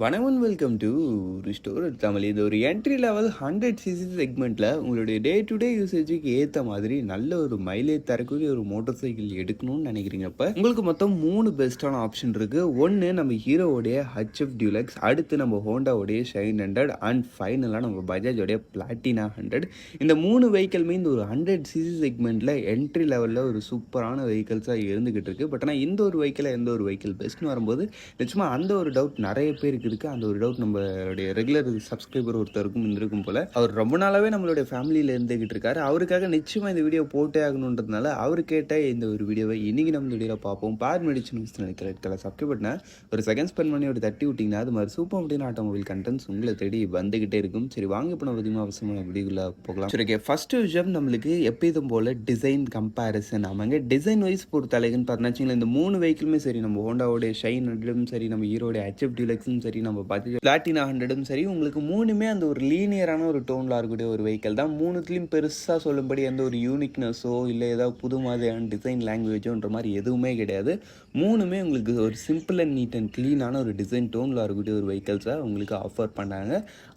வணக்கம் welcome to restore Tamil. இது ஒரு என்ட்ரி லெவல் 100cc செக்மெண்ட்டில் உங்களுடைய டே டு டே யூசேஜுக்கு ஏற்ற மாதிரி நல்ல ஒரு மைலேஜ் தரக்கூடிய ஒரு மோட்டார் சைக்கிள் எடுக்கணும்னு நினைக்கிறீங்கப்ப உங்களுக்கு மொத்தம் 3 பெஸ்ட்டான ஆப்ஷன் இருக்குது. ஒன்று நம்ம ஹீரோவோடைய ஹச்எஃப் டியூலக்ஸ், அடுத்து நம்ம ஹோண்டாவோடைய ஷைன் 100 அண்ட் ஃபைனலாக நம்ம பஜாஜோடைய பிளாட்டினா 100. இந்த 3 வெஹிக்கிளுமே இந்த ஒரு 100cc செக்மெண்ட்டில் என்ட்ரி லெவலில் ஒரு சூப்பரான வெஹிக்கிள்ஸாக இருந்துகிட்டு இருக்குது. பட் ஆனால் இந்த ஒரு வெஹிக்கிள் எந்த ஒரு வெஹிக்கிள் பெஸ்ட்னு வரும்போது நிச்சயமாக அந்த ஒரு டவுட் நிறைய பேருக்கு இருக்குது. அந்த ஒரு டவுட் நம்மளுடைய ரெகுலர் சப்ஸ்கிரைபர் ஒருத்தருக்கும் இருந்திருக்கும் போல். அவர் ரொம்ப நாளாகவே நம்மளுடைய ஃபேமிலியில் இருந்துகிட்டு இருக்காரு. அவருக்காக நிச்சயமாக இந்த வீடியோ போட்டே ஆகணுன்றதுனால அவர் கேட்ட இந்த ஒரு வீடியோவை இன்றைக்கி நம்ம வீடியோவில் பார்ப்போம். பார் மெடிச்சு நினைக்கிற சப்ஸ்கிரைப் பண்ண ஒரு செகண்ட் ஸ்பெண்ட் பண்ணி ஒரு தட்டி விட்டிங்கன்னா அது மாதிரி சூப்பர் அப்படின்னு ஆட்டோமொபைல் கண்டென்ட்ஸ் உங்களை தேடி வந்துகிட்டே இருக்கும். சரி வாங்க இப்போ நம்ம அதிகமாக அவசியமான வீடியோக்குள்ளே போகலாம். சரி ஓகே, ஃபஸ்ட்டு விஷயம் நம்மளுக்கு எப்போதும் போல் டிசைன் கம்பேரிசன். ஆமாங்க, டிசைன் வைஸ் பொறுத்தளவுன்னு பார்த்தீங்கன்னா இந்த 3 வெஹிக்கிளுமே சரி, நம்ம ஹோண்டாவோடைய ஷைன் 100ம் சரி, நம்ம ஹீரோடைய ஹெச்எஃப் டியூலக்ஸும் சரி, நம்ம பார்த்து பிளாட்டினா 100ம் சரி, உங்களுக்கு 3மே அந்த ஒரு லீனியரான ஒரு டோனில் இருக்கக்கூடிய ஒரு வெஹிக்கிள் தான். 3த்துலேயும் பெருசாக சொல்லும்படி எந்த ஒரு யூனிக்னஸோ இல்லை ஏதாவது புது மாதிரியான டிசைன் லாங்குவேஜோன்ற மாதிரி எதுவுமே கிடையாது. 3மே உங்களுக்கு ஒரு சிம்பிள் அண்ட் நீட் அண்ட் க்ளீனான ஒரு டிசைன் டோனில் இருக்கக்கூடிய ஒரு வெஹிக்கிள்ஸாக உங்களுக்கு ஆஃபர் பண்ணாங்க.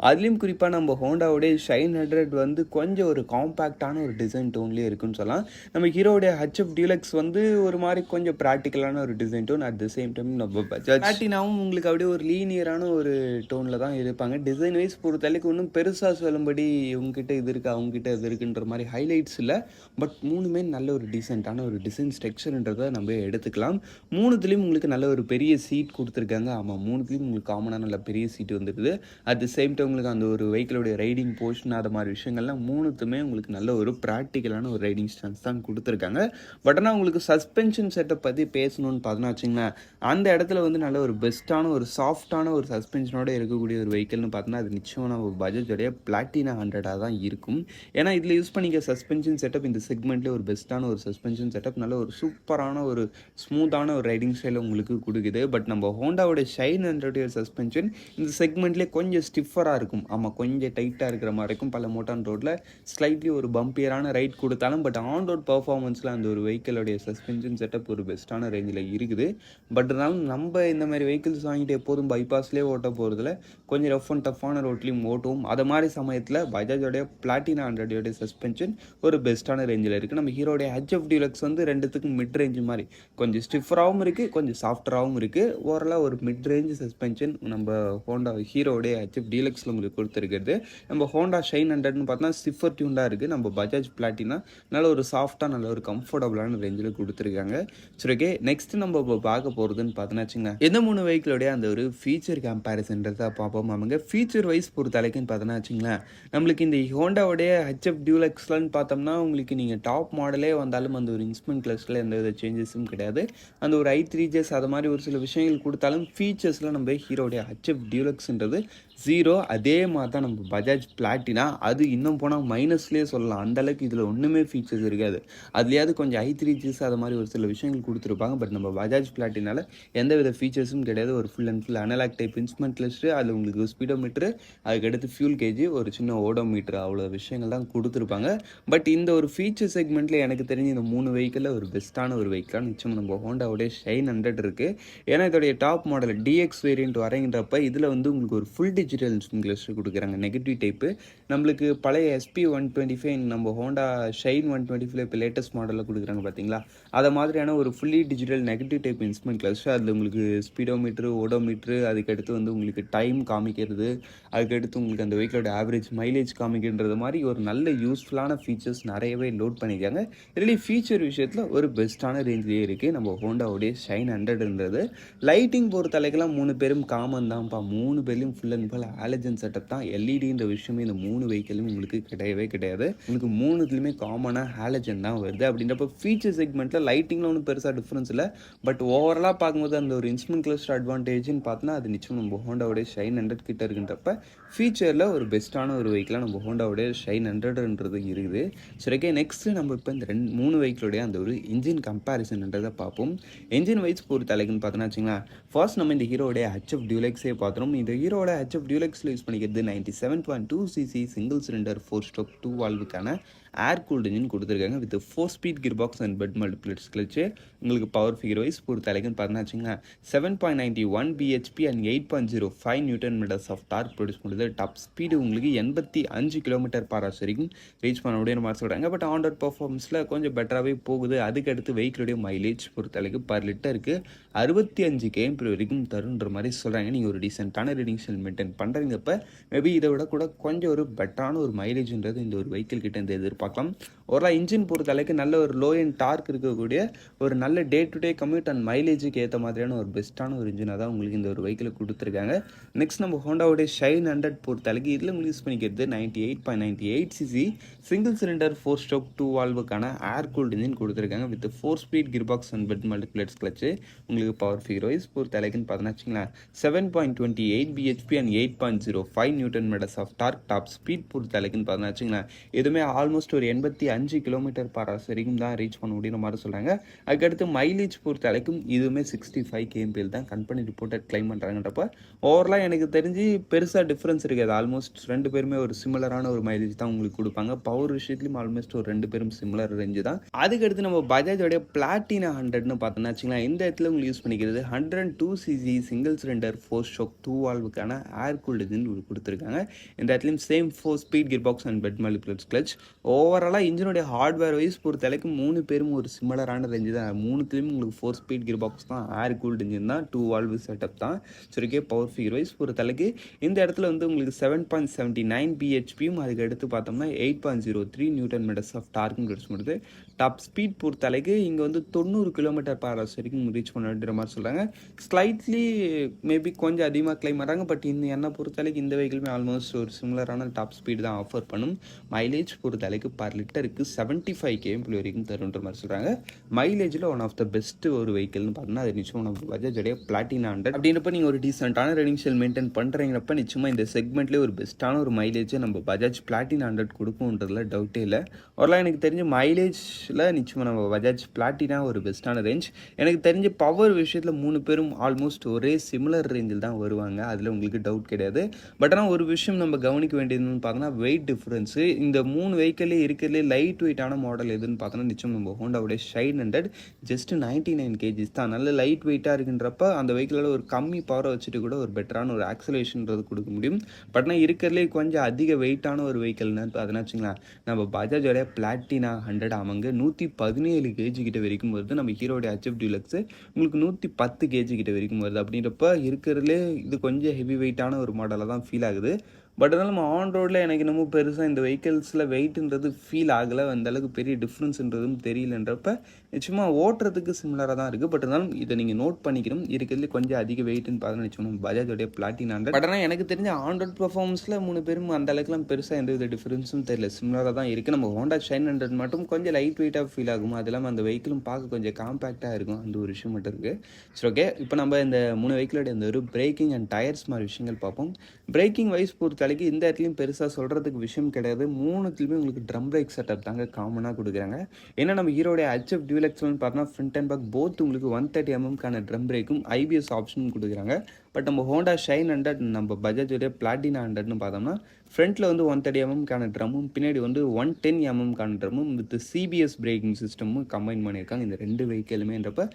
அதுலேயும் குறிப்பாக நம்ம ஹோண்டாவோடைய ஷைன் 100 வந்து கொஞ்சம் ஒரு காம்பேக்டான ஒரு டிசைன் டோன்லேயே இருக்குன்னு சொல்லலாம். நம்ம ஹீரோடைய ஹெச்எஃப் டியூலக்ஸ் வந்து ஒரு மாதிரி கொஞ்சம் ப்ராக்டிக்கலான ஒரு design done. At the same time நம்ம பஜாஜ் பிளாட்டினாவும் உங்களுக்கு அப்படியே ஒரு லீனியரான ஒரு டோனில் தான் இருப்பாங்க. டிசைன் வைஸ் பொறுத்தளவுக்கு ஒன்றும் பெருசாக சொல்லும்படி இவங்ககிட்ட இது இருக்குது அவங்ககிட்ட இது இருக்குன்ற மாதிரி ஹைலைட்ஸ் இல்லை. பட் 3மே நல்ல ஒரு டீசெண்டான ஒரு டிசைன் ஸ்ட்ரக்சர்ன்றதை நம்ம எடுத்துக்கலாம். 3த்துலேயும் உங்களுக்கு நல்ல ஒரு பெரிய சீட் கொடுத்துருக்காங்க. ஆமாம், 3த்துலேயும் உங்களுக்கு காமனாக நல்ல பெரிய சீட் வந்துடுது. அட் தி சேம் டைம் உங்களுக்கு அந்த ஒரு வெஹிக்கிளோடைய ரைடிங் போர்ஷன் அது மாதிரி விஷயங்கள்லாம் 3த்துமே உங்களுக்கு நல்ல ஒரு ப்ராக்டிக்கலான ஒரு ரைடிங் ஸ்டான்ஸ் தான் கொடுத்துருக்காங்க. பட் ஆனால் உங்களுக்கு சஸ்பென்ஷன் செட்டப் பற்றி பேசணும்னு பார்த்தோன்னா வச்சுங்களேன், அந்த இடத்துல வந்து நல்ல ஒரு பெஸ்ட்டான ஒரு சாஃப்டான ஒரு சஸ்பென்ஷனோட இருக்கக்கூடிய ஒரு வெஹிக்கிள்னு பார்த்தோன்னா அது நிச்சயமாக நம்ம பஜாஜோடைய பிளாட்டினா 100 தான் இருக்கும். ஏன்னா இதில் யூஸ் பண்ணிக்க சஸ்பென்ஷன் செட்டப் இந்த செக்மெண்ட்லேயே ஒரு பெஸ்ட்டான ஒரு சஸ்பென்ஷன் செட்டப், நல்ல ஒரு சூப்பரான ஒரு ஸ்மூத்தான ஒரு ரைடிங் ஸ்டைலை உங்களுக்கு கொடுக்குது. பட் நம்ம ஹோண்டாவோட ஷைன் 100 சஸ்பென்ஷன் இந்த செக்மெண்ட்லேயே கொஞ்சம் ஸ்டிஃபராக இருக்கும். ஆமாம், கொஞ்சம் டைட்டாக இருக்கிற மாதிரி இருக்கும். பல மோட்டார் ரோட்டில் ஸ்லைட்லி ஒரு பம்பியரான ரைட் கொடுத்தாலும் பட் ஆன் ரோட் பர்ஃபார்மன்ஸில் அந்த ஒரு வெஹிக்கிளோடைய சஸ்பென்ஷன் செட்டப் ஒரு பெஸ்ட்டான ரேஞ்சில் இருக்குது. பட் இருந்தாலும் நம்ம இந்த மாதிரி வெஹிக்கிள்ஸ் வாங்கிட்டு எப்போதும் பைபாஸ்லேயே ஓட்ட போகிறதுல கொஞ்சம் ரஃப் அண்ட் டஃப்பான ரோட்லையும் ஓட்டுவோம். அதை மாதிரி சமயத்தில் பஜாஜோடைய பிளாட்டினா 100 சஸ்பென்ஷன் ஒரு பெஸ்ட்டான ரேஞ்சில் இருக்குது. நம்ம ஹீரோடைய ஹெச்எஃப் டியூலக்ஸ் வந்து ரெண்டுத்துக்கும் மிட் ரேஞ்சு மாதிரி கொஞ்சம் ஸ்டிஃபராகவும் இருக்குது, கொஞ்சம் சாஃப்டராகவும் இருக்குது. ஓவராலாக ஒரு மிட் ரேஞ்ச் சஸ்பென்ஷன் நம்ம ஹோண்டா ஹீரோடைய ஹெச்எஃப் டியூலக்ஸில் உங்களுக்கு கொடுத்துருக்குது. நம்ம ஹோண்டா ஷைன் 100ன்னு பார்த்தா ஸ்டிஃபர் டியூண்டாக இருக்குது. நம்ம பஜாஜ் பிளாட்டினா நல்ல ஒரு சாஃப்டாக நல்ல ஒரு கம்ஃபர்டபுளான ரேஞ்சில் கொடுத்துருக்காங்க. சரி ஓகே, நெக்ஸ்ட் நம்ம இப்போ பார்க்க போகிறதுன்னு பார்த்தோன்னா வச்சுங்க, எந்த 3 வெஹிக்கிளோடைய அந்த ஒரு ஃபீச்சர் கம்பேரிசன்றதை பார்ப்போம். அவங்க ஃபீச்சர் வைஸ் பொறுத்தளவுக்குன்னு பார்த்தோன்னா வச்சுங்களேன், நம்மளுக்கு இந்த ஹோண்டாவோடைய ஹெச்எஃப் டியூலக்ஸ்லன்னு பார்த்தோம்னா உங்களுக்கு நீங்கள் டாப் மாடலே வந்தாலும் அந்த ஒரு இன்ஸ்ட்ருமெண்ட் கிளஸ்டரில் எந்த வித சேஞ்சஸும் கிடையாது. அந்த ஒரு i3Js அது மாதிரி ஒரு சில விஷயங்கள் கொடுத்தாலும் ஃபீச்சர்ஸில் நம்ம ஹீரோடைய ஹெச்எஃப் டியூலக்ஸ்ன்றது 0. அதே மாதிரி தான் நம்ம பஜாஜ் பிளாட்டினா, அது இன்னும் போனால் மைனஸ்லேயே சொல்லலாம். அந்தளவுக்கு இதில் ஒன்றுமே ஃபீச்சர்ஸ் இருக்காது. அதுலேயாவது கொஞ்சம் i3Js அது மாதிரி ஒரு சில விஷயங்கள் கொடுத்துருப்பாங்க. பட் நம்ம பஜாஜ் பிளாட்டினால எந்த வித ஃபீச்சர்ஸும் கிடையாது. ஒரு full and full analog type instrument cluster, அதில் உங்களுக்கு ஸ்பீடோமீட்ரு, அதுக்கடுத்து ஃபியூல் கேஜ், ஒரு சின்ன ஓடோமீட்ரு, அவ்வளோ விஷயங்கள் தான் கொடுத்துருப்பாங்க. பட் இந்த ஒரு ஃபீச்சர் செக்மெண்ட்டில் எனக்கு தெரிஞ்சு இந்த 3 வெஹிக்கிளில் ஒரு பெஸ்ட்டான ஒரு வெஹிக்கிளாக நிச்சயம் நம்ம ஹோண்டாவோடைய ஷைன் 100 இருக்குது. ஏன்னா இதோடைய டாப் மாடல் டிஎக்ஸ் வேரியன்ட் வரேங்கிறப்ப இதில் வந்து உங்களுக்கு ஒரு ஃபுல் டிஜிட்டல் இன்ஸ்ட்ருமெண்ட் கிளஸ்டர் கொடுக்குறாங்க. நெகட்டிவ் டைப்பு நம்மளுக்கு பழைய SP 125 நம்ம ஹோண்டா ஷைன் 125 இப்போ லேட்டஸ்ட் மாடலில் கொடுக்குறாங்க பார்த்தீங்களா, அதை மாதிரியான ஒரு fully digital negative type instrument cluster. அதில் உங்களுக்கு ஸ்பீடோமீட்ரு, ஓடோமீட்ரு, அதுக்கடுத்து வந்து உங்களுக்கு டைம் காமிக்கிறது, அதுக்கடுத்து உங்களுக்கு அந்த வெஹிக்கிளோட ஆவரேஜ் மைலேஜ் காமிக்கின்றது மாதிரி ஒரு நல்ல யூஸ்ஃபுல்லான ஃபீச்சர்ஸ் நிறையவே லோட் பண்ணியிருக்காங்க. இதில் ஃபீச்சர் விஷயத்தில் ஒரு பெஸ்ட்டான ரேஞ்சிலே இருக்குது நம்ம ஹோண்டாவுடைய ஷைன் 100ன்றது. லைட்டிங் பொறுத்தளவுக்குலாம் 3 பேரும் காமன் தான்ப்பா. 3 பேர்லையும் full and full halogen setup தான். எல்இடின்ற விஷயமே இந்த 3 வெஹிக்கிளும் உங்களுக்கு கிடையவே கிடையாது. உங்களுக்கு 3த்துலையுமே காமனாக ஹாலஜன் தான் வருது. அப்படின்றப்ப ஃபீச்சர் செக்மெண்ட்டில் லைட்டிங்கில் ஒன்றும் பெருசாக டிஃப்ரென்ஸ் இல்லை. பட் ஓவராலாக பார்க்கும்போது அந்த ஒரு இன்ஸ்ட்ருமெண்ட் கிளஸ்டர் அட்வான்டேஜ்னு பார்த்தோன்னா அது நிச்சயம் நம்ம ஹோண்டாவுடைய ஷைன் 100 கிட்ட இருக்குன்றப்ப ஃபீச்சரில் ஒரு பெஸ்ட்டான ஒரு வெஹிக்கிளாக நம்ம ஹோண்டாவுடைய ஷைன் 100ன்றது இருக்குது. சரி ஓகே, நெக்ஸ்ட்டு நம்ம இப்போ இந்த 3 வெஹிக்கிளுடைய அந்த ஒரு இன்ஜின் கம்பேரிசன்ன்றதை பார்ப்போம். இன்ஜின் வைஸ் பொறுத்தளவுக்குன்னு பார்த்தோன்னா வச்சுங்களேன், ஃபர்ஸ்ட் நம்ம இந்த ஹீரோடைய ஹெச்எஃப் டியூலக்ஸே பார்த்துறோம். இந்த ஹீரோட ஹெச்எஃப் டியூலக்ஸில் யூஸ் பண்ணிக்கிறது 97.2cc சிங்கிள் சிலிண்டர் 4 ஸ்ட்ரோக் 2 வால்வுக்கான ஏர் கூல்டு இன்ஜின் கொடுத்துருக்காங்க with four speed gear box and wet multiplex clutch. உங்களுக்கு பவர் ஃபிகர் வைஸ் பொறுத்த வரைக்கும் பார்த்தீங்கன்னா 7.91 BHP and 8.05 newton meters of torque produce பண்ணுறது. டாப் ஸ்பீடு உங்களுக்கு 85 கிலோமீட்டர் பர் ஹவர்ஸ் வரைக்கும் ரீச் பண்ண முடியுற மாதிரி சொல்கிறாங்க. பட் ஆன் ரோட் பர்ஃபார்மன்ஸில் கொஞ்சம் பெட்டராகவே போகுது. அதுக்கடுத்து வெஹிக்கிளுடைய மைலேஜ் பொறுத்த அளவுக்கு பர் லிட்டருக்கு 65 km வரைக்கும் தருன்ற மாதிரி சொல்கிறாங்க. நீங்கள் ஒரு டீசெண்டான ரீடிங்ஸ் மெயின்டைன் பண்ணுறீங்கப்ப மேபி இதை விட கூட கொஞ்சம் ஒரு பெட்டரான ஒரு மைலேஜ்ன்றது இந்த ஒரு வெஹிக்கிள் கிட்ட இந்த எதிர்பார்க்கலாம். ஒரு இன்ஜின் பொறுத்த அளவுக்கு நல்ல ஒரு லோ அண்ட் டார்க் இருக்கக்கூடிய ஒரு நல்ல day to day commute and மைலேஜுக்கு ஏற்ற மாதிரியான ஒரு பெஸ்ட்டான ஒரு இன்ஜினாக தான் உங்களுக்கு இந்த ஒரு வெஹிக்கிள் கொடுத்துருக்காங்க. நெக்ஸ்ட் நம்ம ஹோண்டாவுடைய ஷைன் 100 பொறுத்த அளவுக்கு இதில் உங்களுக்கு யூஸ் பண்ணிக்கிறது 98.98 cc சிங்கிள் சிலிண்டர் 4-ஸ்ட்ரோக் 2 வால்வுக்கான ஏர் கூல்டு இன்ஜின் கொடுத்துருக்காங்க with four speed gear box and wet multiplex clutch. உங்களுக்கு பவர் ஃபிகர் வைஸ் பொறுத்த அளவுக்குன்னு பார்த்தீங்கன்னா 7.28 BHP and 8.05 newton meters of torque. Top speed பொறுத்த அளவுக்குன்னு பார்த்தீங்கன்னா எதுவுமே ஆல்மோஸ்ட் ஒரு 85 கிலோமீட்டர் பர் ஹவர்ஸ் வரைக்கும் தான் ரீச் பண்ண முடியுற மாதிரி சொல்கிறாங்க. அதுக்கடுத்து மைலேஜ் பொறுத்த அளவுக்கும் இதுவுமே 65 kmpl தான் கம்பெனி ரிப்போர்ட்டட் கிளைம் பண்ணுறாங்கன்றப்ப ஓவரலாக எனக்கு தெரிஞ்சு பெருசாக டிஃப்ரென்ஸ் இருக்காது. ஆல்மோஸ்ட் ரெண்டு பேருமே ஒரு சிமிலரான ஒரு மைலேஜ் தான் உங்களுக்கு கொடுப்பாங்க. பவர் விஷயத்துலையும் ஆல்மோஸ்ட் ஒரு ரெண்டு பேரும் சிமிலர் ரேஞ்சு தான். அதுக்கடுத்து நம்ம பஜாஜோடைய பிளாட்டினா 100ன்னு பார்த்தோம்னா வச்சுக்கலாம், இந்த இடத்துல உங்களுக்கு யூஸ் பண்ணிக்கிறது 102 cc சிங்கிள் சிலிண்டர் 4-ஸ்ட்ரோக் 2 வால்வுக்கான ஏர் கூல்டு இன்ஜின் கொடுத்துருக்காங்க. இந்த இடத்துலையும் same four speed gear box and wet multiplex clutch. ஓவராலாக இன்ஜினுடைய ஹார்ட்வேர் வைஸ் பொறுத்த அளவுக்கு 3 பேரும் ஒரு சிமிலரான ரேஞ்சு தான். 3த்துலேயும் உங்களுக்கு 4-ஸ்பீட் கியர் பாக்ஸ் தான், ஏர் கூல்டு இன்ஜின் தான், 2 வால்வு செட்டப் தான். சரிக்கே பவர் ஃபிகர் வைஸ் பொறுத்த அளவுக்கு இந்த இடத்துல வந்து உங்களுக்கு 7.79 பிஹெச்பியும் அதுக்கு எடுத்து பார்த்தோம்னா 8.03 நியூட்டன் மீட்டர்ஸ் ஆஃப் டார்க்கும் கிடைச்சு முடியுது. டாப் ஸ்பீட் பொறுத்த அளவுக்கு இங்கே வந்து 90 கிலோமீட்டர் பர் ஹவர்ஸ் வரைக்கும் ரீச் பண்ண வேண்டிய மாதிரி சொல்கிறாங்க. ஸ்லைட்லி மேபி கொஞ்சம் அதிகமாக கிளைம் பண்ணுறாங்க. பட் இந்த என்னை பொறுத்த அளவுக்கு இந்த வெஹிக்கிளுமே ஆல்மோஸ்ட் ஒரு சிமிலரான டாப் ஸ்பீடு தான் ஆஃபர் பண்ணும். மைலேஜ் பொறுத்த அளவுக்கு பர் லிட்டருக்கு 75 kmpl வரைக்கும் தருன்ற மாதிரி சொல்கிறாங்க. மைலேஜில் ஒன் ஆஃப் த பெஸ்ட் ஒரு வெஹிக்கிள்னு பார்த்தோம்னா அது நிச்சயம் நம்ம பஜாஜோடைய பிளாட்டினா 100 அப்படின்றப்ப நீங்கள் ஒரு டீசென்ட்டான ரெடிங்ஷியல் மெயின்டைன் பண்ணுறீங்கிறப்ப நிச்சயமாக இந்த செக்மெண்ட்லேயே ஒரு பெஸ்ட்டான ஒரு மைலேஜை நம்ம பஜாஜ் பிளாட்டினா 100 கொடுக்கும்ன்றதுல டவுட்டே இல்லை. ஓரளவு எனக்கு தெரிஞ்ச மைலேஜில் நிச்சயமாக நம்ம பஜாஜ் பிளாட்டினா ஒரு பெஸ்ட்டான ரேஞ்ச். எனக்கு தெரிஞ்ச பவர் விஷயத்தில் 3 பேரும் ஆல்மோஸ்ட் ஒரே சிமிலர் ரேஞ்சில் தான் வருவாங்க, அதில் உங்களுக்கு டவுட் கிடையாது. பட் ஆனால் ஒரு விஷயம் நம்ம கவனிக்க வேண்டியதுன்னு பார்த்தோன்னா வெயிட் டிஃப்ரென்ஸு. இந்த 3 வெஹிக்கிளே இருக்கிறதுலே லைட் வெயிட்டான மாடல் எதுன்னு பார்த்தோன்னா நிச்சயம் நம்ம ஹோண்டாவுடைய ஷைன் 100 ஜஸ்ட் 99 kgs தான். நல்ல லைட் வெயிட்டாக இருக்குன்றப்ப அந்த வெஹிக்கிளில் ஒரு கம்மி பவரை வச்சுட்டு கூட ஒரு பெட்டரான ஒரு ஆக்சலேஷன்றது கொடுக்க முடியும். பட் ஆனால் இருக்கிறதுலே கொஞ்சம் அதிக வெயிட்டான ஒரு வெஹிக்கிள்னு அதனால் வச்சுங்களேன் நம்ம பஜாஜோடைய பிளாட்டினா 100 அவங்க 117 kg கிட்ட வரைக்கும் வருது. நம்ம ஹீரோடைய HF டீலக்ஸு உங்களுக்கு 110 kg கிட்ட வரைக்கும் வருது. அப்படின்றப்ப இருக்கிறதுலே இது கொஞ்சம் ஹெவி வெயிட்டான ஒரு மாடலாக தான் ஃபீல் ஆகுது. பட் அதனால் நம்ம ஆன் ரோடில் எனக்கு என்னமோ பெருசாக இந்த வெஹிக்கிள்ஸில் வெயிட்ன்றது ஃபீல் ஆகலை, அந்தளவுக்கு பெரிய டிஃப்ரென்ஸ்ன்றதும் தெரியலன்றப்ப நிச்சயமாக ஓட்டுறதுக்கு சிமிலராக தான் இருக்குது. பட் இருந்தாலும் இதை நீங்கள் நோட் பண்ணிக்கணும், இருக்கிறதுல கொஞ்சம் அதிக வெயிட்னு பார்த்தா நிச்சயமாக பஜாஜோடைய பிளாட்டினா 100. பட் ஆனால் எனக்கு தெரிஞ்ச ஆன் ரோட் பர்ஃபார்மன்ஸில் 3 பேரும் அந்த அளவுக்குலாம் பெருசாக எந்த வித டிஃப்ரென்ஸும் தெரியல, சிமிலராக தான் இருக்குது. நம்ம ஹோண்டா ஷைன் 100 மட்டும் கொஞ்சம் லைட் வெயிட்டாக ஃபீல் ஆகும். அது இல்லாமல் அந்த வெஹிக்கிளும் பார்க்க கொஞ்சம் காம்பேக்டாக இருக்கும், அந்த ஒரு விஷயம் மட்டும் இருக்குது. சரி, ஓகே. இப்போ நம்ம இந்த 3 வெஹிக்கிளோட இந்த ஒரு பிரேக்கிங் அண்ட் டயர்ஸ் மாதிரி விஷயங்கள் பார்ப்போம். பிரேக்கிங் வைஸ் பொறுத்த அளவுக்கு இந்த இடத்துலையும் பெருசாக சொல்கிறதுக்கு விஷயம் கிடையாது. 3த்துலையுமே உங்களுக்கு ட்ரம் பிரேக் செட்டப் தாங்க காமனாக கொடுக்குறாங்க. ஏன்னா நம்ம ஹீரோடைய HF டியூலக்ஸ்னு பார்த்தோன்னா ஃப்ரண்ட் அண்ட் பேக் போத் உங்களுக்கு 130 mm ட்ரம் பிரேக்கும் IBS ஆப்ஷனும் கொடுக்குறாங்க. பட் நம்ம ஹோண்டா ஷைன் 100 நம்ம பஜாஜோடைய பிளாட்டினா 100ன்னு பார்த்தோம்னா ஃப்ரண்ட்டில் வந்து 130 mm ட்ரம்மும் பின்னாடி வந்து 110 mm ட்ரம்மும் வித் CBS பிரேக்கிங் சிஸ்டமும் கம்பைன் பண்ணியிருக்காங்க இந்த 2 வெஹிக்கிளுமேன்றப்ப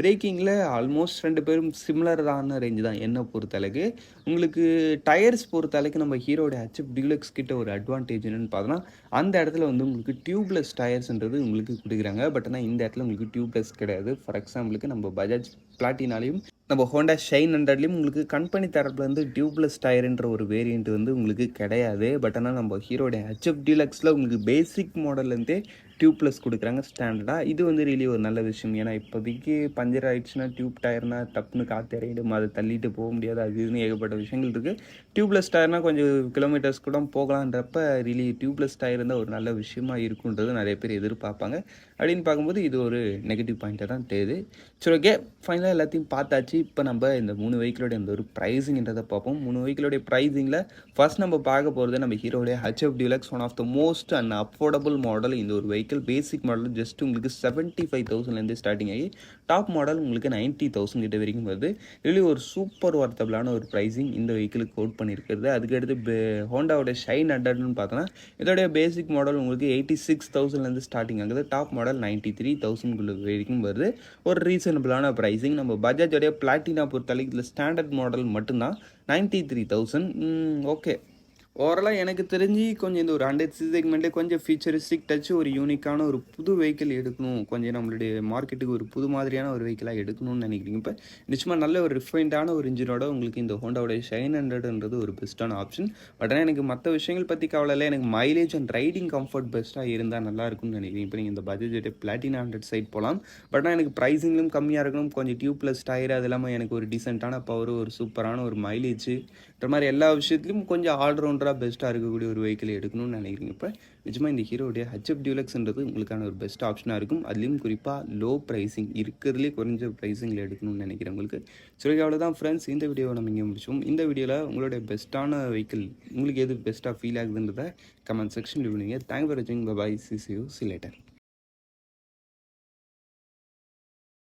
பிரேக்கிங்கில் ஆல்மோஸ்ட் 2 பேரும் சிமிலரான ரேஞ்சு தான் என்னை பொறுத்தளவுக்கு. உங்களுக்கு டயர்ஸ் பொறுத்தளவுக்கு நம்ம ஹீரோட HF டீலக்ஸ் கிட்ட ஒரு அட்வான்டேஜ் என்னென்னு பார்த்தோன்னா அந்த இடத்துல வந்து உங்களுக்கு டியூப்லெஸ் டயர்ஸ்ன்றது உங்களுக்கு கொடுக்குறாங்க. பட் ஆனால் இந்த இடத்துல உங்களுக்கு டியூப்லெஸ் கிடையாது. ஃபார் எக்ஸாம்பிளுக்கு நம்ம பஜாஜ் பிளாட்டினாலையும் நம்ம ஹோண்டா ஷைன் 100லையும் உங்களுக்கு கம்பெனி தரப்புலேருந்து டியூப்லெஸ் டயர்ன்ற ஒரு வேரியண்ட் வந்து உங்களுக்கு கிடையாது. பட் ஆனால் நம்ம ஹீரோட HF டீலக்ஸில் உங்களுக்கு பேசிக் மாடல்லேருந்தே டியூப்லெஸ் கொடுக்குறாங்க ஸ்டாண்டர்டாக. இது வந்து ரியலி ஒரு நல்ல விஷயம். ஏன்னா இப்போதைக்கு பஞ்சர் ஆகிடுச்சுன்னா டியூப் டயர்னா டப்புன்னு காற்று இறங்கிடும், அதை தள்ளிட்டு போக முடியாது, அது இதுன்னு ஏகப்பட்ட விஷயங்கள் இருக்குது. டியூப்லெஸ் டயர்னால் கொஞ்சம் கிலோமீட்டர்ஸ் கூட போகலான்றப்ப ரியலி டியூப்லெஸ் டயர் இருந்தால் ஒரு நல்ல விஷயமா இருக்குன்றது நிறைய பேர் எதிர்பார்ப்பாங்க. அப்படின்னு பார்க்கும்போது இது ஒரு நெகட்டிவ் பாயிண்ட்டாக தான் தெரியுது. சரி ஓகே, ஃபைனலாக எல்லாத்தையும் பார்த்தாச்சு. இப்போ நம்ம இந்த 3 வெஹிக்கிளோட இந்த ஒரு ப்ரைஸிங்ன்றதை பார்ப்போம். 3 வெஹிக்கிளோடைய ப்ரைஸிங்கில் ஃபர்ஸ்ட் நம்ம பார்க்க போகிறது நம்ம ஹீரோடைய HF Deluxe, one of the most and affordable model. இந்த ஒரு வெஹிக்கிள் பேசிக் மாடல் ஜஸ்ட் உங்களுக்கு 75,000லேருந்து ஸ்டார்டிங் ஆகி டாப் மாடல் உங்களுக்கு 90,000 கிட்ட வரைக்கும் வருது. இதுலேயும் ஒரு சூப்பர் வர்த்தபிளான ஒரு ப்ரைஸிங் இந்த வெஹிக்கிளுக்கு கோட் பண்ணியிருக்கிறது. அதுக்கடுத்து ஹோண்டாவோட ஷைன் ஹண்ட்ரட்னு பார்த்தோன்னா இதோடைய பேசிக் மாடல் உங்களுக்கு 86,000லேருந்து ஸ்டார்டிங் ஆகுது. டாப் மாடல் 93,000 வரைக்கும் வருது. ஒரு ரீசனபிளான ப்ரைஸிங். நம்ம பஜாஜோடைய பிளாட்டினா பொறுத்தளவுக்கு இதில் ஸ்டாண்டர்ட் மாடல் மட்டும்தான் 93,000. ஓகே, ஓவராலாக எனக்கு தெரிஞ்சு கொஞ்சம் இந்த ஒரு 100cc செக்மெண்ட்டே கொஞ்சம் ஃபியூச்சரிஸ்டிக் டச், ஒரு யூனிக்கான ஒரு புது வெஹிக்கிள் எடுக்கணும், கொஞ்சம் நம்மளுடைய மார்க்கெட்டுக்கு ஒரு புது மாதிரியான ஒரு வெஹிக்கிளாக எடுக்கணும்னு நினைக்கிறீங்க. இப்போ நிச்சயமாக நல்ல ஒரு ரிஃபைண்டான ஒரு இன்ஜினோட உங்களுக்கு இந்த ஹோண்டாவோட ஷைன் ஹண்ட்ரட்ன்றது ஒரு பெஸ்ட்டான ஆப்ஷன். பட் ஆனால் எனக்கு மற்ற விஷயங்கள் பற்றி கவலை இல்லை. எனக்கு மைலேஜ் அண்ட் ரைடிங் கம்ஃபர்ட் பெஸ்ட்டாக இருந்தால் நல்லா இருக்கும்னு நினைக்கிறேன். இப்போ நீங்கள் இந்த பஜாஜோட பிளாட்டினா 100 சைட் போகலாம். பட் ஆனால் எனக்கு ப்ரைஸிங்லும் கம்மியாக இருக்கணும், கொஞ்சம் டியூப்லெஸ் டயர், அது இல்லாமல் எனக்கு ஒரு டீசெண்டான பவர், ஒரு சூப்பரான ஒரு மைலேஜ், இந்த மாதிரி எல்லா விஷயத்துலையும் கொஞ்சம் ஆல்ரவுண்டராக பெஸ்ட்டாக இருக்கக்கூடிய ஒரு வெஹிக்கிள் எடுக்கணும்னு நினைக்கிறீங்க. இப்போ நிஜமாக இந்த ஹீரோடைய ஹெச்எஃப் டியூலக்ஸ்ன்றது உங்களுக்கான ஒரு பெஸ்ட் ஆப்ஷனாக இருக்கும். அதுலேயும் குறிப்பாக லோ ப்ரைஸிங், இருக்கிறதுலே குறைஞ்ச ப்ரைஸிங்கில் எடுக்கணும்னு நினைக்கிறேன் உங்களுக்கு. சரி, அவ்வளோதான் ஃப்ரெண்ட்ஸ், இந்த வீடியோவை நம்ம இங்கே முடிச்சோம். இந்த வீடியோவில் உங்களுடைய பெஸ்ட்டான வெஹிக்கிள் உங்களுக்கு எது பெஸ்ட்டாக ஃபீல் ஆகுதுன்றதை கமெண்ட் செக்ஷன் பண்ணுவீங்க. தேங்க் ஃபார் வாட்சிங். Bye, see you later.